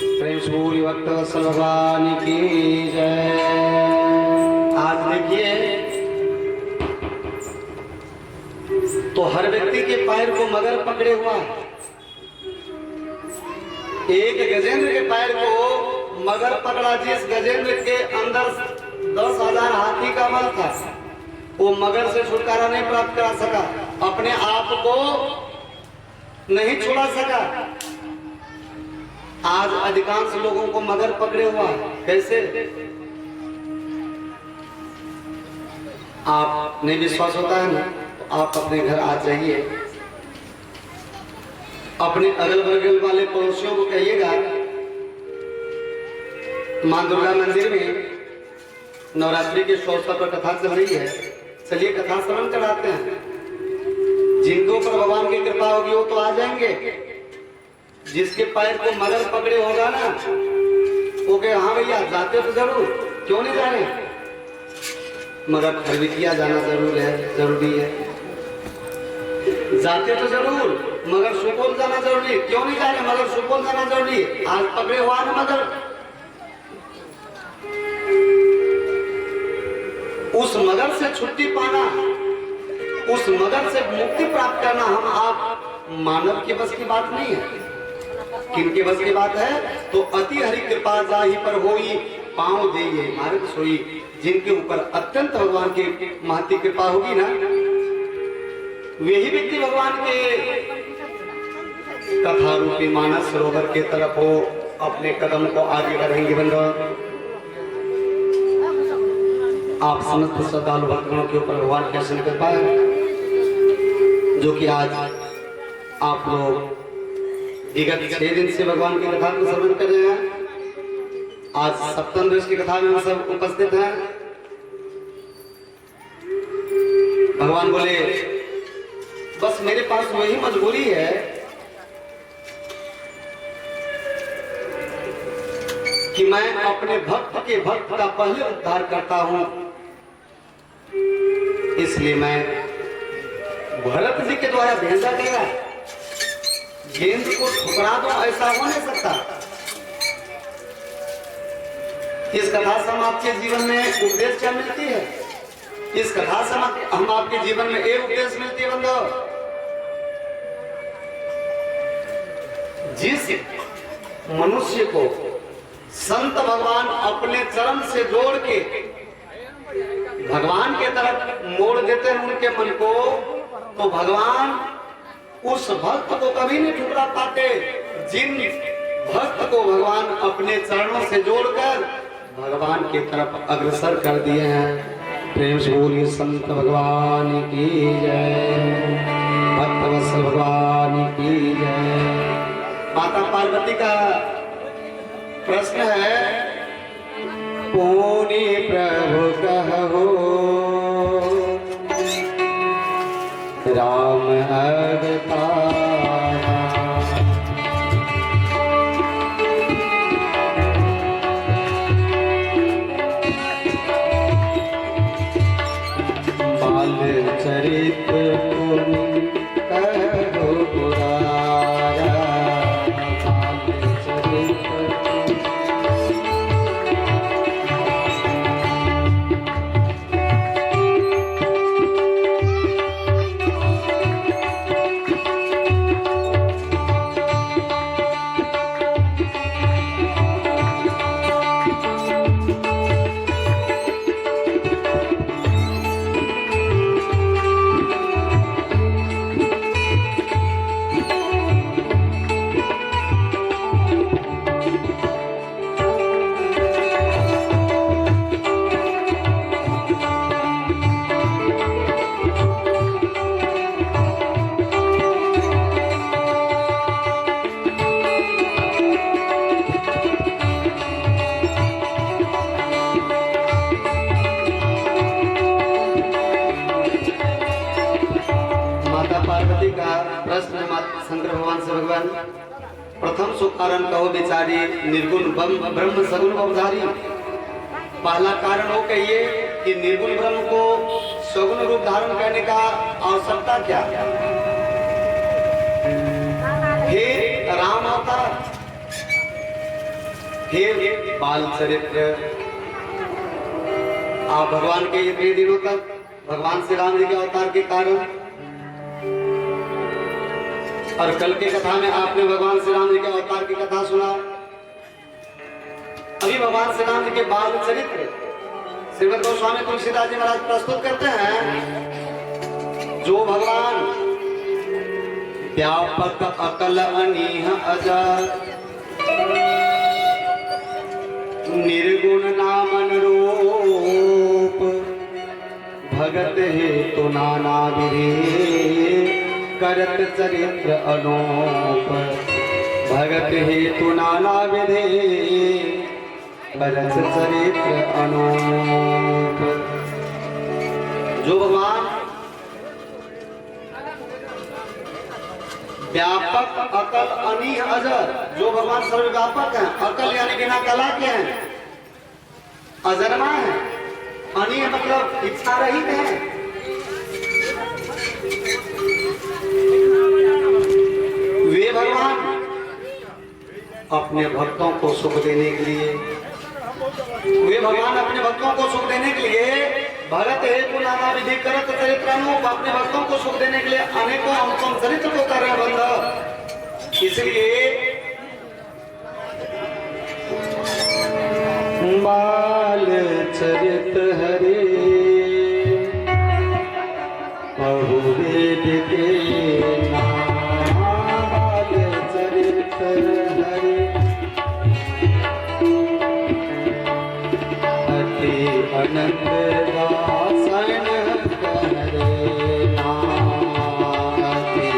प्रेम से बोली भक्त वत्सल भगवान की जय। आज देखिए तो हर व्यक्ति के पैर को मगर पकड़े हुआ है। एक गजेंद्र के पैर को मगर पकड़ा, जिस गजेंद्र के अंदर 10,000 हाथी का बल था, वो मगर से छुटकारा नहीं प्राप्त करा सका, अपने आप को नहीं छुड़ा सका। आज अधिकांश लोगों को मगर पकड़े हुआ है। कैसे? आप नहीं विश्वास होता है ना, तो आप अपने घर आ जाइए, अपने अगल बगल वाले पड़ोसियों को कहिएगा मां दुर्गा मंदिर में नवरात्रि के अवसर पर कथा चल रही है, चलिए कथा श्रवण कराते हैं। जिनके ऊपर भगवान की कृपा होगी वो तो आ जाएंगे। जिसके पैर को मगर पकड़े होगा ना, वो कहे हाँ भैया जाते तो जरूर, क्यों नहीं जा रहे, मगर खरबिटिया जाना जरूरी है। जाते तो जरूर, मगर सुपौल जाना जरूरी, क्यों नहीं जा रहे, मगर सुपौल जाना जरूरी। आज पकड़े हुआ ना मगर, उस मगर से छुट्टी पाना, उस मगर से मुक्ति प्राप्त करना हम आप मानव के बस की बात नहीं है। किनके बस की बात है? तो अति हरि कृपा जाहि पर होई, पांव देइए मार्ग सोई। जिनके ऊपर अत्यंत भगवान की महती कृपा होगी ना, वही व्यक्ति भगवान के कथा रूपी मानस सरोवर के तरफ हो अपने कदम को आगे बढ़ेंगे। बंधु, आप समस्त श्रद्धालु भक्तों के ऊपर भगवान की असीम कृपा है, जो कि आज आप लोग विगत 6 दिन से भगवान की कथा को श्रवण कर रहे हैं। आज सप्तम दिवस की कथा में हम सब उपस्थित हैं। भगवान बोले बस मेरे पास वही मजबूरी है कि मैं अपने भक्त के भक्त का पहले उद्धार करता हूं, इसलिए मैं भरत जी के द्वारा भेजा गया। गेंद को ठुकरा दो, ऐसा हो नहीं सकता। इस कथा से हम आपके जीवन में उपदेश क्या मिलती है? इस कथा से हम आपके जीवन में एक उपदेश मिलती है बंधु, जिस मनुष्य को संत भगवान अपने चरण से जोड़ के भगवान के तरफ मोड़ देते हैं उनके मन को, तो भगवान उस भक्त को कभी नहीं ठुकरा पाते। जिन भक्त को भगवान अपने चरणों से जोड़कर भगवान की तरफ अग्रसर कर दिए हैं। प्रेम से बोलिए संत भगवान की जय, भक्त वत्सल भगवान की जय। माता पार्वती का प्रश्न है, पुनि प्रभु कहो राम अवतार, बाल चरित पुनि कहो पुरारा, बाल चरित शंकर भगवान से भगवान प्रथम सो कारण कहो बेचारी, निर्गुण ब्रह्म सगुण अवधारी। पहला कारण हो कहिए कि निर्गुण ब्रह्म को सगुण रूप धारण करने का आवश्यकता क्या? हे राम अवतार, हे बाल चरित्र, आप भगवान के इतने दिनों तक भगवान श्री राम जी के अवतार के कारण और कल की कथा में आपने भगवान श्री राम जी के अवतार की कथा सुना। अभी भगवान श्री राम जी के बाल चरित्र श्रीमद् गोस्वामी तुलसीदास जी महाराज प्रस्तुत करते हैं। जो भगवान व्यापक अकल अनीह अजर निर्गुण नामन रूप भगत हेतु नाना विधि करत चरित्र अनूप भगत हेतु नाना विधि करत चरित्र अनूप। जो भगवान व्यापक अकल अनीह अजर, जो भगवान सर्वव्यापक हैं, अकल यानी बिना कला के हैं, अजरमा है, अनीह मतलब इच्छा रहित है। वे भगवान अपने भक्तों को सुख देने के लिए, वे भगवान अपने भक्तों को सुख देने के लिए भगत हेतु नाना विधि करत चरित्र अनूप, अपने भक्तों को सुख देने के लिए अनेकों अनुपम चरित्र को कर रहे बंध। इसलिए बाल चरित हरे बहुवेद के नाम, बाल चरित हरे अति अनंत दासन करे नाम, अति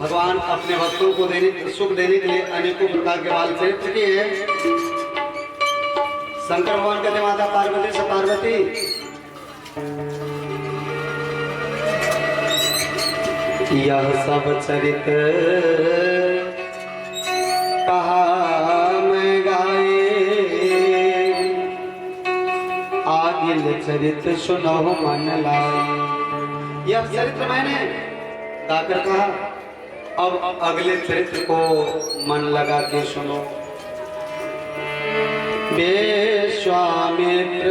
भगवान अपने भक्तों को सुख देने के लिए अनेकों प्रकार के बाल चरित्र किए हैं। शंकर भगवान कहते माता पार्वती से पार्वती यह सब चरित्र कहा मैं गाए, आगिल चरित्र सुनो मन लाए। यह चरित्र मैंने गाकर कहा, अब अगले चरित्र को मन लगा के सुनो। विश्वामित्र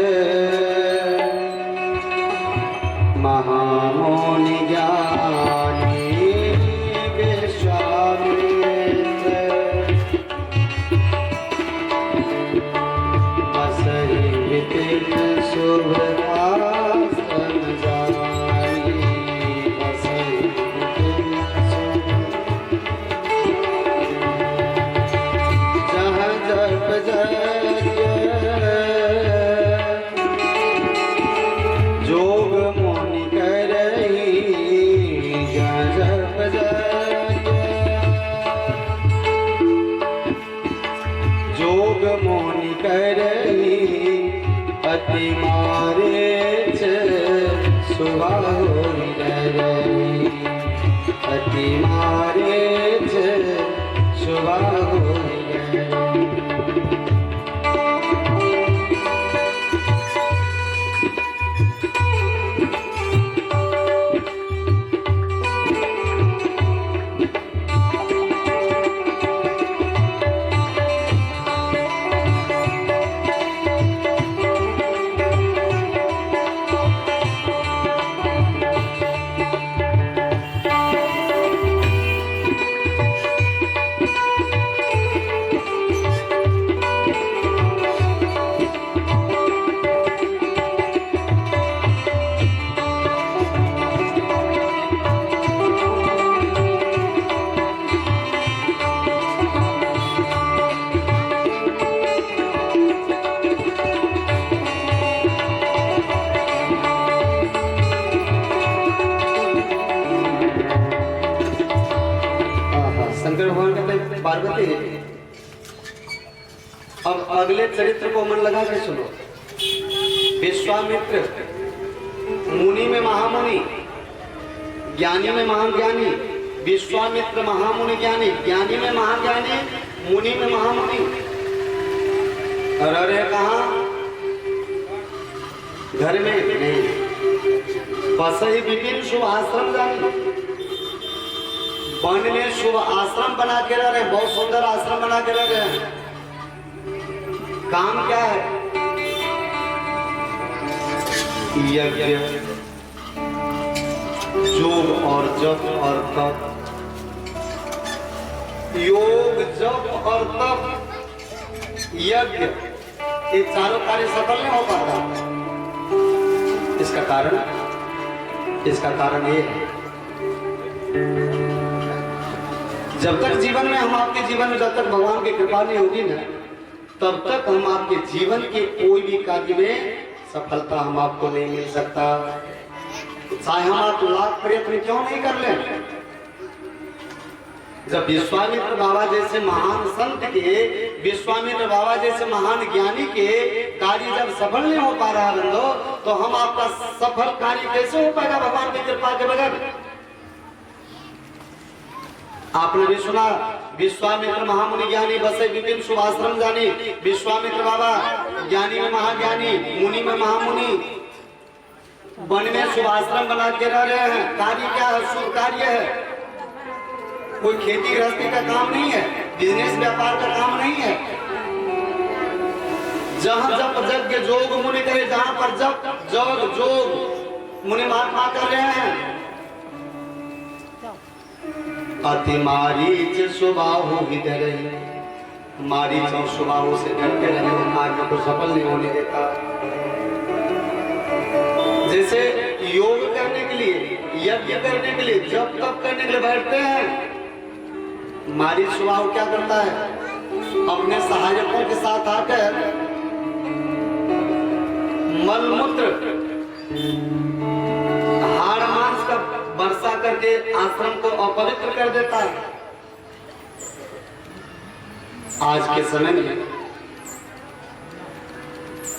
महामुनि ज्ञानी, विश्वामित्र बसहि विपिन शुभ आसन जानी, बसहि विपिन शुभ जहाँ जप जोग मोनि करही, जहाँ जप जोग मोनि करही अति मारे सुबह होई रही, अति मारे सुबह होई रही। अब अगले चरित्र को मन लगा के सुनो। विश्वामित्र मुनि में महामुनि, ज्ञानी में महाज्ञानी। विश्वामित्र महामुनि ज्ञानी, ज्ञानी में महाज्ञानी, मुनि में महामुनि। अरे कहाँ? घर में नहीं, बस ही विपिन शुभ आश्रम जानी। वन में शुभ आश्रम बना के रह रहे, बहुत सुंदर आश्रम बना के रह रहे हैं। काम क्या है? यज्ञ, योग और जप और तप। योग, जप और तप, यज्ञ, ये चारों कार्य सफल नहीं हो पाता। इसका कारण ये है, जब तक जीवन में हम आपके जीवन में जब तक भगवान की कृपा नहीं होगी ना, तब तक हम आपके जीवन के कोई भी कार्य में सफलता हम आपको नहीं मिल सकता, चाहे हम आप लाख प्रयत्न क्यों नहीं कर लें। जब विश्वामित्र बाबा जैसे महान संत के, विश्वामित्र बाबा जैसे महान ज्ञानी के कार्य जब सफल नहीं हो पा रहा बंदो, तो हम आपका सफल कार्य कैसे हो पाएगा भगवान की कृपा के बगैर? आपने भी सुना, विश्वामित्र महामुनि ज्ञानी, बसे विपिन शुभ आश्रम जानी। विश्वामित्र बाबा ज्ञानी में महाज्ञानी, मुनि में महामुनि, वन में शुभ आश्रम बना के रह रहे हैं। कार्य क्या है? शुभ कार्य है, कोई खेती गृहस्थी का काम नहीं है, बिजनेस व्यापार का काम नहीं है। जहां जप यज्ञ जोग मुनि करे, जहां पर जप जग जोग मुनि महात्मा कर रहे हैं। अति मारीच स्वभाव विदर, मारीच और स्वभाव से डरते रहे, कार्य को सफल नहीं होने देता। जैसे योग करने के लिए, यज्ञ करने के लिए, जप तप करने के लिए बैठते हैं, मारीच स्वभाव क्या करता है? अपने सहायकों के साथ आकर मलमूत्र, हाड़ मांस का वर्षा करके आश्रम को अपवित्र कर देता है। आज के समय में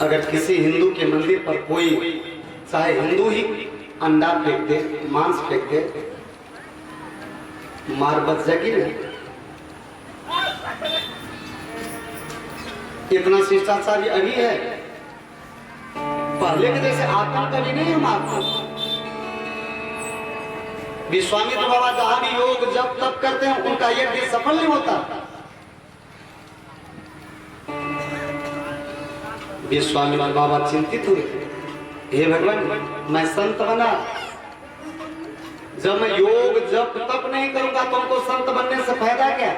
अगर किसी हिंदू के मंदिर पर कोई, चाहे हिंदू ही अंडा फेंक दे, मांस फेंक दे, मार बच जाएगी नहीं। इतना शिष्टाचार अभी है, पहले के जैसे आत्मा कभी नहीं हम आपको। विश्वामित्र बाबा जहां भी योग जब तप करते हैं, उनका यज्ञ सफल नहीं होता। विश्वामित्र बाबा चिंतित हुए, हे भगवान, मैं संत बना, जब मैं योग जप तप नहीं करूंगा तो उनको संत बनने से फायदा क्या?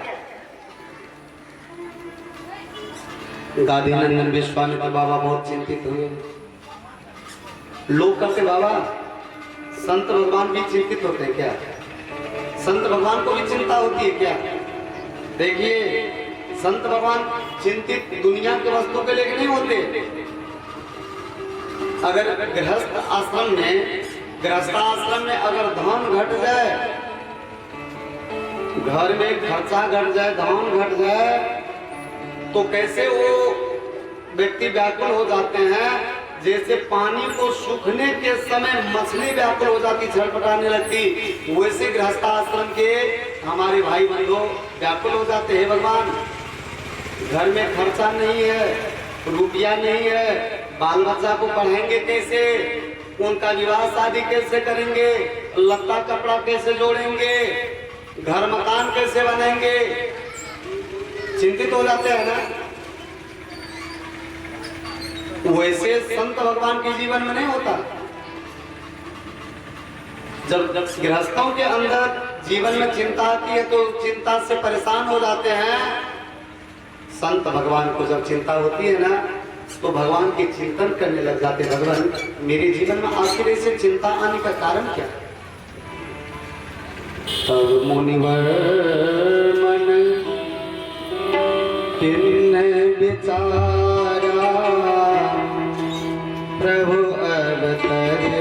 गादीनंदन विश्वामित्र बाबा बहुत चिंतित हुए। लोग कहते, बाबा संत भगवान भी चिंतित होते हैं क्या? संत भगवान को भी चिंता होती है क्या? देखिए, संत भगवान चिंतित दुनिया के वस्तु के लेके नहीं होते। अगर गृहस्थ आश्रम में अगर धन घट जाए, घर में खर्चा घट जाए, धन घट जाए, तो कैसे वो व्यक्ति व्याकुल हो जाते हैं, जैसे पानी को सूखने के समय मछली व्याकुल हो जाती, छटपटाने लगती, वैसे गृहस्थ आश्रम के हमारे भाई बंधु व्याकुल हो जाते हैं। भगवान, घर में खर्चा नहीं है, रुपया नहीं है, बाल बच्चा को पढ़ाएंगे कैसे, उनका विवाह शादी कैसे करेंगे, लत्ता कपड़ा कैसे जोड़ेंगे, घर मकान कैसे बनाएंगे, चिंतित हो जाते हैं ना। वैसे संत भगवान के जीवन में नहीं होता। जब गृहस्थों के अंदर जीवन में चिंता आती है तो चिंता से परेशान हो जाते हैं। संत भगवान को जब चिंता होती है ना, तो भगवान के चिंतन करने लग जाते। भगवान, मेरे जीवन में आखिर ऐसे चिंता आने का कारण क्या? तब मुनिवर मन तिन्ह विचारा, प्रभु अवतरे